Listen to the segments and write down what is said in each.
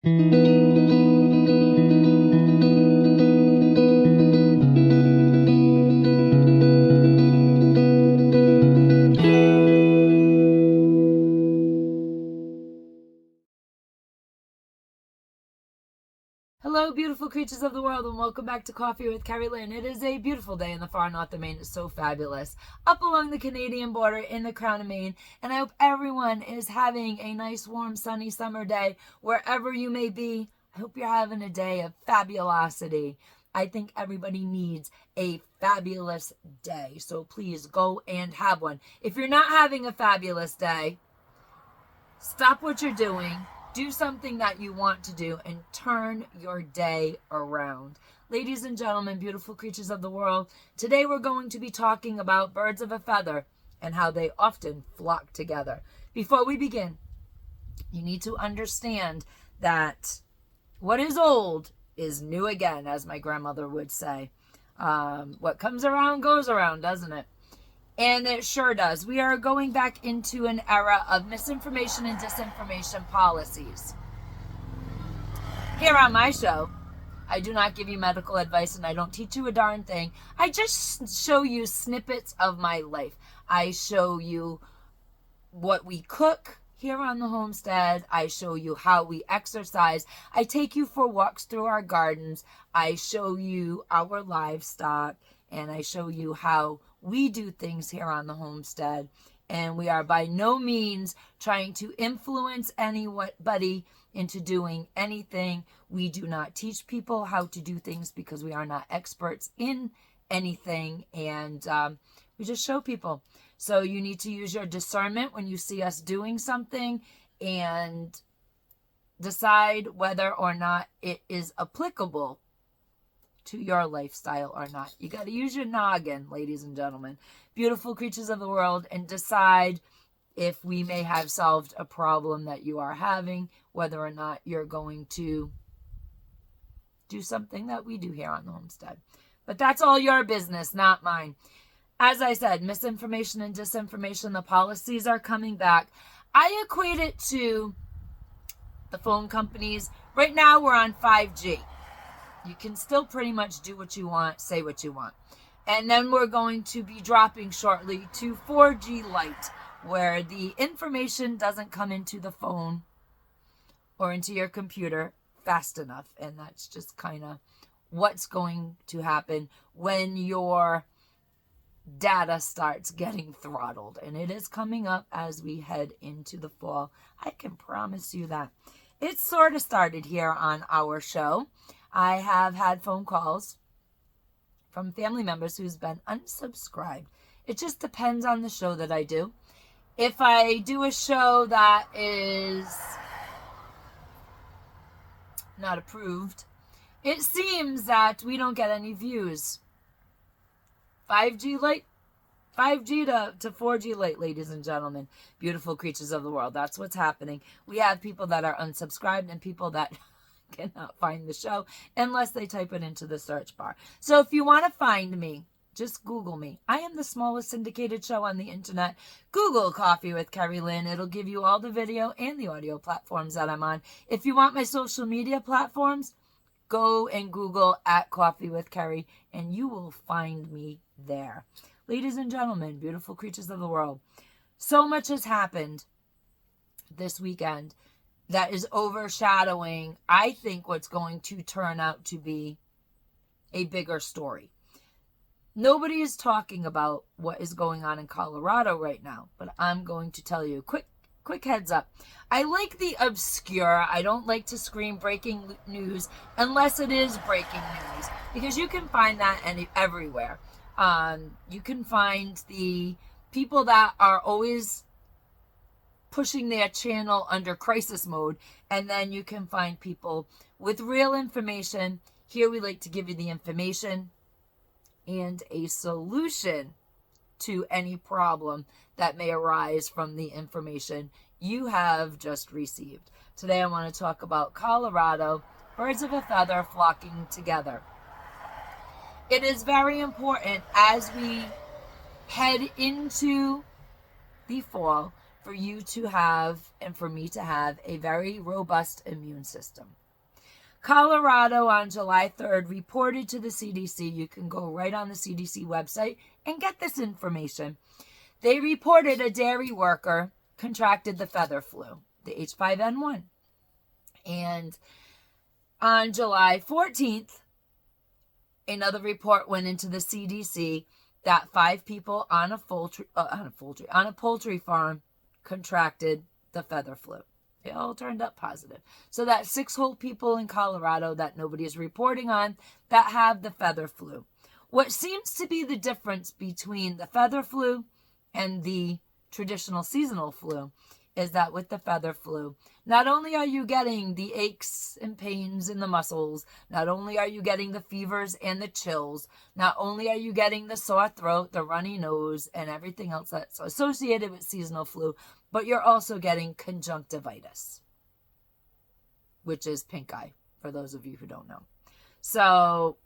Hello, beautiful creatures of the world, and welcome back to Coffee with Kerri-Lynn. It is a beautiful day in the far north of Maine. It's so fabulous. Up along the Canadian border in the crown of Maine, and I hope everyone is having a nice, warm, sunny summer day wherever you may be. I hope you're having a day of fabulosity. I think everybody needs a fabulous day, so please go and have one. If you're not having a fabulous day, stop what you're doing. Do something that you want to do and turn your day around. Ladies and gentlemen, beautiful creatures of the world, today we're going to be talking about birds of a feather and how they often flock together. Before we begin, you need to understand that what is old is new again, as my grandmother would say. What comes around goes around, doesn't it? And it sure does. We are going back into an era of misinformation and disinformation policies. Here on my show, I do not give you medical advice and I don't teach you a darn thing. I just show you snippets of my life. I show you what we cook here on the homestead. I show you how we exercise. I take you for walks through our gardens. I show you our livestock. And I show you how we do things here on the homestead. And we are by no means trying to influence anybody into doing anything. We do not teach people how to do things because we are not experts in anything. And we just show people. So you need to use your discernment when you see us doing something and decide whether or not it is applicable to your lifestyle or not. You got to use your noggin, ladies and gentlemen, beautiful creatures of the world, and decide if we may have solved a problem that you are having, whether or not you're going to do something that we do here on the homestead. But that's all your business, not mine. As I said, misinformation and disinformation, the policies are coming back. I equate it to the phone companies. Right now we're on 5G. You can still pretty much do what you want, say what you want. And then we're going to be dropping shortly to 4G Lite, where the information doesn't come into the phone or into your computer fast enough. And that's just kind of what's going to happen when your data starts getting throttled. And it is coming up as we head into the fall. I can promise you that. It sort of started here on our show. I have had phone calls from family members who's been unsubscribed. It just depends on the show that I do. If I do a show that is not approved, it seems that we don't get any views. 5G Lite, 5G to 4G Lite, ladies and gentlemen, beautiful creatures of the world. That's what's happening. We have people that are unsubscribed and people that cannot find the show unless they type it into the search bar. So if you want to find me, just Google me. I am the smallest syndicated show on the internet. Google Coffee with Kerri-Lynn. It'll give you all the video and the audio platforms that I'm on. If you want my social media platforms, go and Google at Coffee with Kerri and you will find me there. Ladies and gentlemen, beautiful creatures of the world, so much has happened this weekend that is overshadowing, I think, what's going to turn out to be a bigger story. Nobody is talking about what is going on in Colorado right now, but I'm going to tell you, quick heads up. I like the obscure. I don't like to scream breaking news unless it is breaking news, because you can find that everywhere. You can find the people that are always pushing their channel under crisis mode, and then you can find people with real information. Here we like to give you the information and a solution to any problem that may arise from the information you have just received. Today I want to talk about Colorado, birds of a feather flocking together. It is very important as we head into the fall for you to have and for me to have a very robust immune system. Colorado on July 3rd reported to the CDC. You can go right on the CDC website and get this information. They reported a dairy worker contracted the feather flu, the H5N1. And on July 14th, another report went into the CDC that 5 people on a poultry farm contracted the feather flu. They all turned up positive. So that's 6 whole people in Colorado that nobody is reporting on that have the feather flu. What seems to be the difference between the feather flu and the traditional seasonal flu is that with the feather flu, not only are you getting the aches and pains in the muscles, not only are you getting the fevers and the chills, not only are you getting the sore throat, the runny nose, and everything else that's associated with seasonal flu, but you're also getting conjunctivitis, which is pink eye, for those of you who don't know. So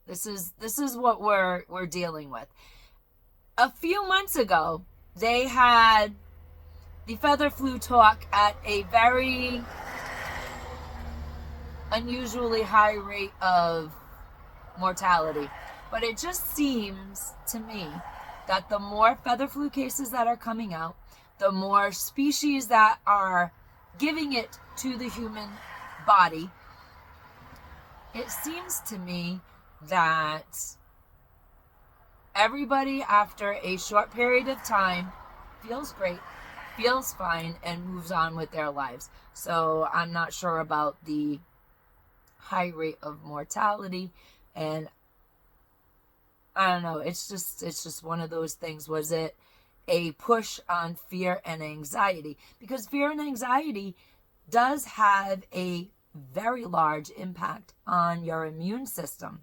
this is what we're dealing with. A few months ago, they had the feather flu talk at a very unusually high rate of mortality. But it just seems to me that the more feather flu cases that are coming out, the more species that are giving it to the human body, it seems to me that everybody after a short period of time feels great, feels fine, and moves on with their lives. So I'm not sure about the high rate of mortality, and I don't know, it's just one of those things. Was it a push on fear and anxiety? Because fear and anxiety does have a very large impact on your immune system,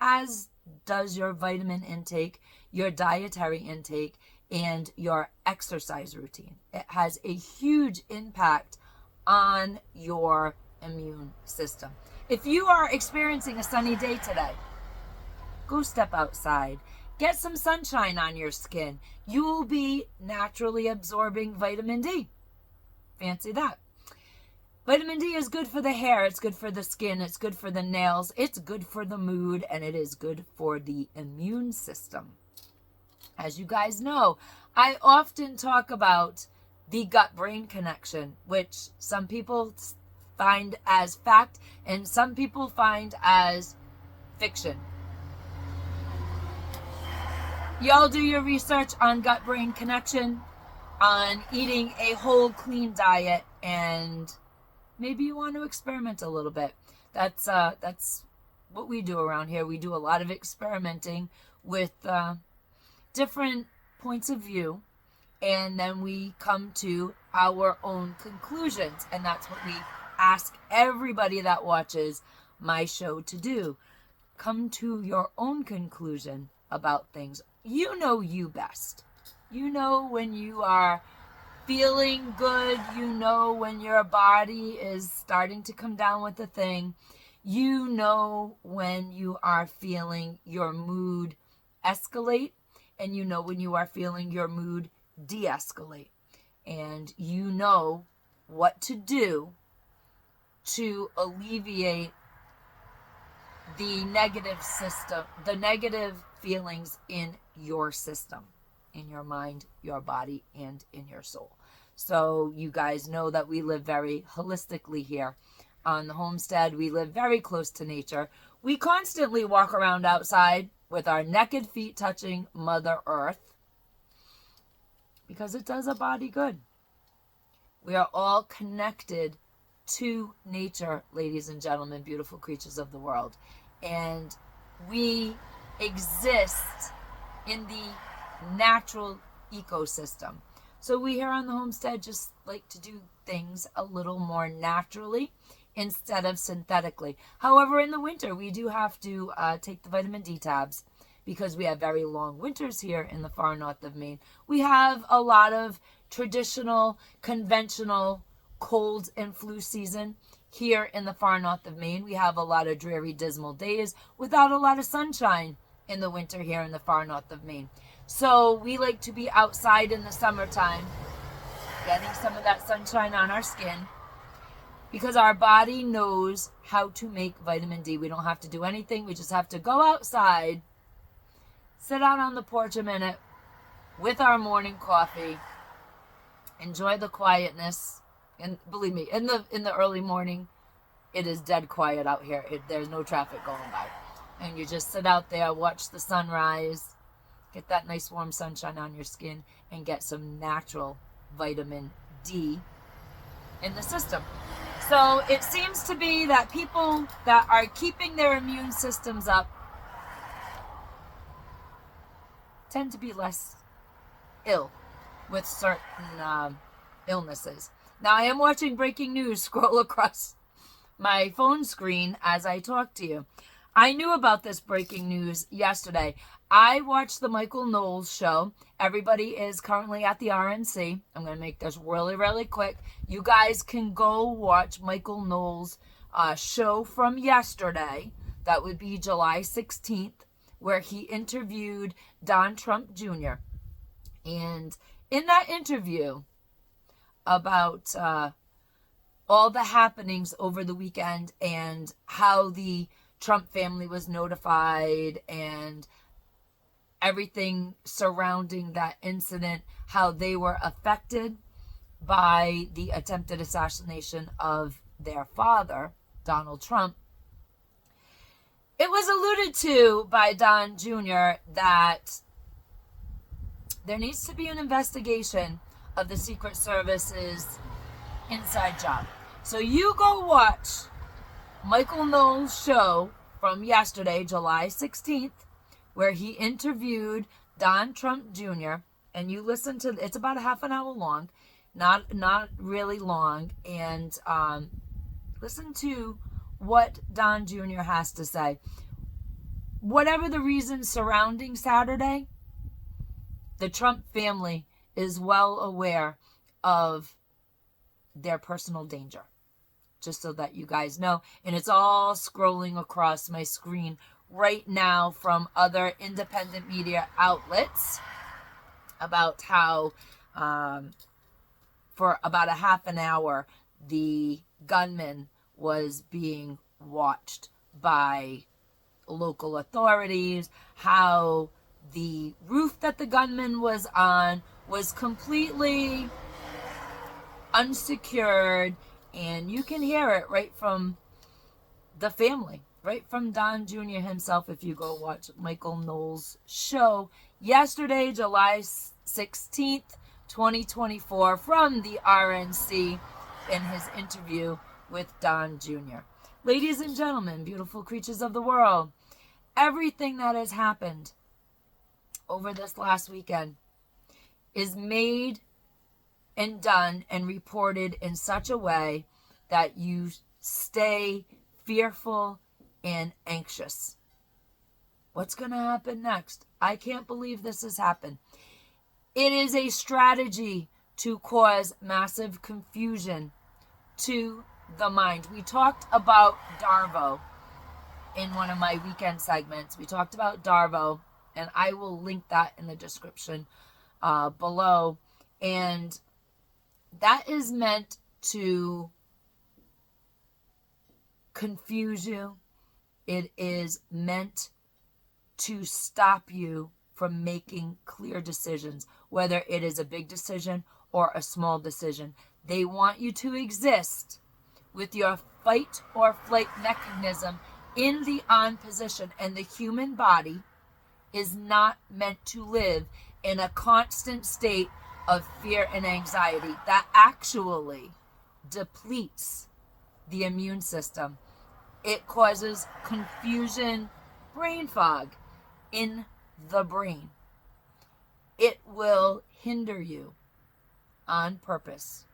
as does your vitamin intake, your dietary intake, and your exercise routine. It has a huge impact on your immune system. If you are experiencing a sunny day today, go step outside. Get some sunshine on your skin. You will be naturally absorbing vitamin D. Fancy that. Vitamin D is good for the hair, it's good for the skin, it's good for the nails, it's good for the mood, and it is good for the immune system. As you guys know, I often talk about the gut-brain connection, which some people find as fact and some people find as fiction. Y'all do your research on gut-brain connection, on eating a whole, clean diet, and maybe you want to experiment a little bit. That's what we do around here. We do a lot of experimenting with different points of view, and then we come to our own conclusions, and that's what we ask everybody that watches my show to do. Come to your own conclusion about things. You know you best. You know when you are feeling good. You know when your body is starting to come down with a thing. You know when you are feeling your mood escalate, and you know when you are feeling your mood de-escalate. And you know what to do to alleviate the negative feelings in your system, in your mind, your body, and in your soul. So you guys know that we live very holistically here on the homestead. We live very close to nature. We constantly walk around outside with our naked feet touching Mother Earth because it does a body good. We are all connected to nature, ladies and gentlemen, beautiful creatures of the world. And we exist in the natural ecosystem. So we here on the homestead just like to do things a little more naturally instead of synthetically. However, in the winter, we do have to take the vitamin D tabs because we have very long winters here in the far north of Maine. We have a lot of traditional, conventional cold and flu season here in the far north of Maine. We have a lot of dreary, dismal days without a lot of sunshine in the winter here in the far north of Maine. So we like to be outside in the summertime, getting some of that sunshine on our skin, because our body knows how to make vitamin D. We don't have to do anything. We just have to go outside, sit out on the porch a minute with our morning coffee, enjoy the quietness. And believe me, in the early morning, it is dead quiet out here. There's no traffic going by. And you just sit out there, watch the sunrise, get that nice warm sunshine on your skin, and get some natural vitamin D in the system. So it seems to be that people that are keeping their immune systems up tend to be less ill with certain illnesses. Now, I am watching breaking news scroll across my phone screen as I talk to you. I knew about this breaking news yesterday. I watched the Michael Knowles show. Everybody is currently at the RNC. I'm going to make this really, really quick. You guys can go watch Michael Knowles' show from yesterday. That would be July 16th, where he interviewed Don Trump Jr. And in that interview about all the happenings over the weekend and how the Trump family was notified and everything surrounding that incident, how they were affected by the attempted assassination of their father, Donald Trump, it was alluded to by Don Jr. that there needs to be an investigation of the Secret Service's inside job. So you go watch Michael Knowles' show from yesterday, July 16th, where he interviewed Don Trump Jr., and you listen to, it's about a half an hour long, not really long, and listen to what Don Jr. has to say. Whatever the reasons surrounding Saturday, the Trump family is well aware of their personal danger. Just so that you guys know. And it's all scrolling across my screen right now from other independent media outlets about how for about a half an hour the gunman was being watched by local authorities, how the roof that the gunman was on was completely unsecured, and you can hear it right from the family, right from Don Jr. himself if you go watch Michael Knowles' show yesterday, July 16th, 2024, from the RNC in his interview with Don Jr. Ladies and gentlemen, beautiful creatures of the world, everything that has happened over this last weekend is made and done and reported in such a way that you stay fearful and anxious. What's going to happen next? I can't believe this has happened. It is a strategy to cause massive confusion to the mind. We talked about Darvo in one of my weekend segments. We talked about Darvo, and I will link that in the description below. And that is meant to confuse you. It is meant to stop you from making clear decisions, whether it is a big decision or a small decision. They want you to exist with your fight or flight mechanism in the on position, and the human body is not meant to live in a constant state of fear and anxiety that actually depletes the immune system. It causes confusion, brain fog in the brain. It will hinder you on purpose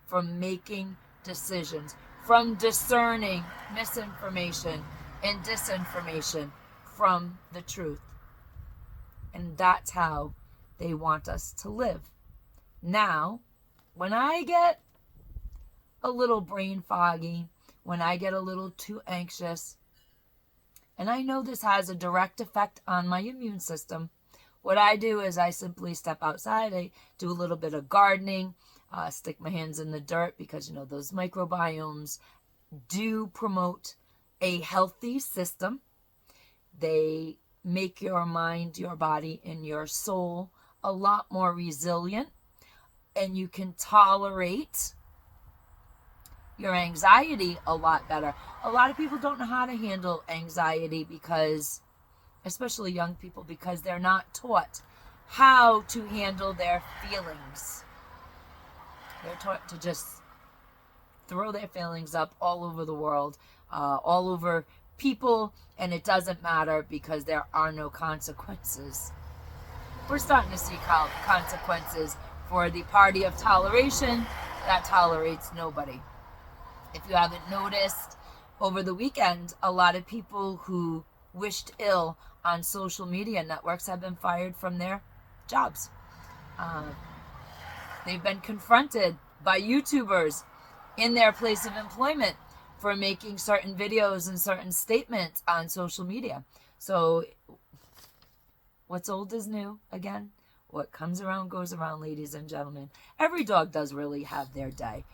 from making decisions, from discerning misinformation and disinformation from the truth. And that's how they want us to live. Now, when I get a little brain foggy, when I get a little too anxious, and I know this has a direct effect on my immune system, What I do is I simply step outside. I do a little bit of gardening, stick my hands in the dirt because, those microbiomes do promote a healthy system. They make your mind, your body, and your soul a lot more resilient, and you can tolerate your anxiety a lot better. A lot of people don't know how to handle anxiety because, especially young people, because they're not taught how to handle their feelings. They're taught to just throw their feelings up all over the world, all over people, and it doesn't matter because there are no consequences. We're starting to see consequences for the party of toleration that tolerates nobody. If you haven't noticed, over the weekend, a lot of people who wished ill on social media networks have been fired from their jobs. They've been confronted by YouTubers in their place of employment for making certain videos and certain statements on social media. So what's old is new again. What comes around goes around, ladies and gentlemen. Every dog does really have their day.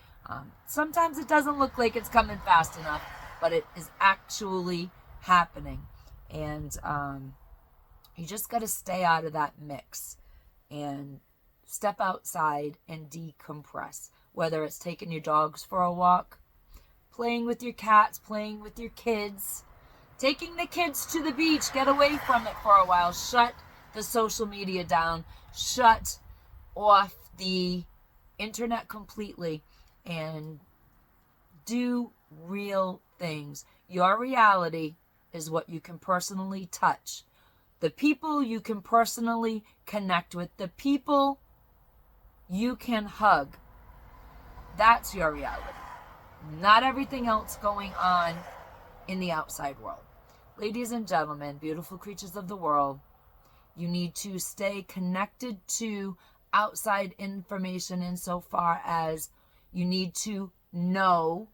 Sometimes it doesn't look like it's coming fast enough, but it is actually happening. And you just got to stay out of that mix and step outside and decompress. Whether it's taking your dogs for a walk, playing with your cats, playing with your kids, taking the kids to the beach, get away from it for a while, shut the social media down, shut off the internet completely, and do real things. Your reality is what you can personally touch. The people you can personally connect with, the people you can hug. That's your reality. Not everything else going on in the outside world. Ladies and gentlemen, beautiful creatures of the world, you need to stay connected to outside information insofar as you need to know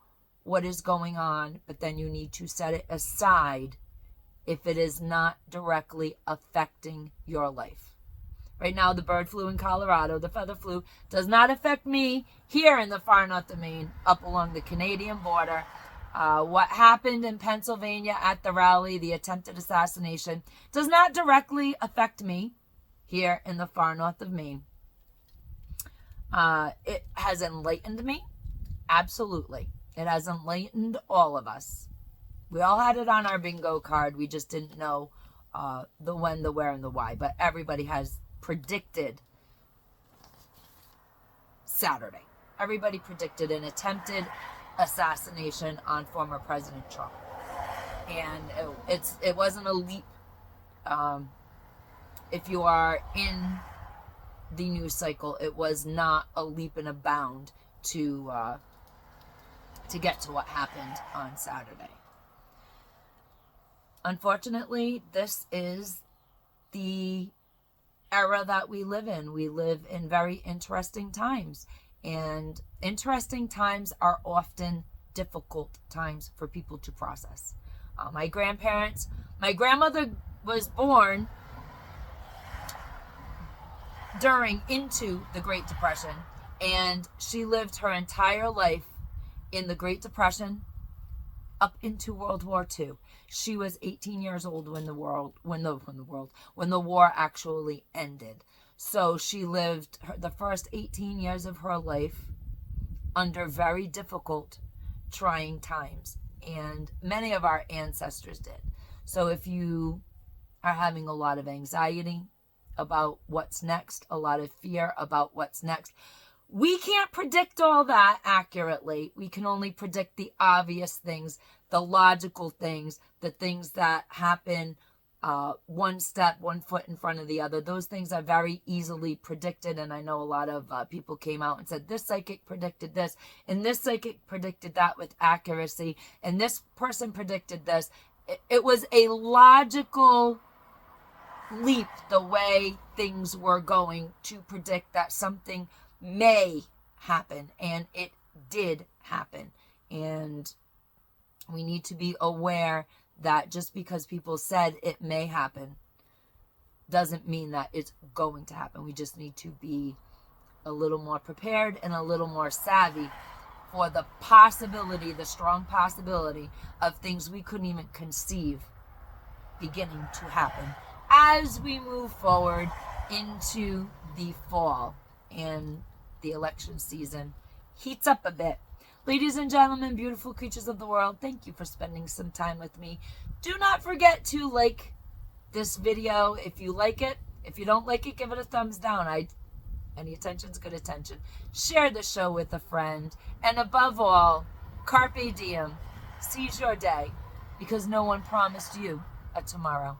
what is going on, but then you need to set it aside if it is not directly affecting your life. Right now, the bird flu in Colorado, the feather flu, does not affect me here in the far north of Maine, up along the Canadian border. What happened in Pennsylvania at the rally, the attempted assassination, does not directly affect me here in the far north of Maine. It has enlightened me. Absolutely. It has enlightened all of us. We all had it on our bingo card. We just didn't know the when, the where, and the why. But everybody has predicted Saturday. Everybody predicted an attempted assassination on former President Trump. And it wasn't a leap. If you are in the news cycle, it was not a leap and a bound to get to what happened on Saturday. Unfortunately, this is the era that we live in. We live in very interesting times, and interesting times are often difficult times for people to process. My grandmother was born into the Great Depression, and she lived her entire life in the Great Depression up into World War II. She was 18 years old when the war actually ended. So she lived the first 18 years of her life under very difficult, trying times. And many of our ancestors did. So if you are having a lot of anxiety about what's next, a lot of fear about what's next, we can't predict all that accurately. We can only predict the obvious things, the logical things, the things that happen one foot in front of the other. Those things are very easily predicted, and I know a lot of people came out and said, this psychic predicted this, and this psychic predicted that with accuracy, and this person predicted this. It was a logical leap the way things were going to predict that something may happen, and it did happen. And we need to be aware that just because people said it may happen doesn't mean that it's going to happen. We just need to be a little more prepared and a little more savvy for the possibility, the strong possibility of things we couldn't even conceive beginning to happen as we move forward into the fall and the election season heats up a bit. Ladies and gentlemen, beautiful creatures of the world, thank you for spending some time with me. Do not forget to like this video if you like it. If you don't like it, give it a thumbs down. Any attention's good attention. Share the show with a friend. And above all, Carpe Diem. Seize your day, because no one promised you a tomorrow.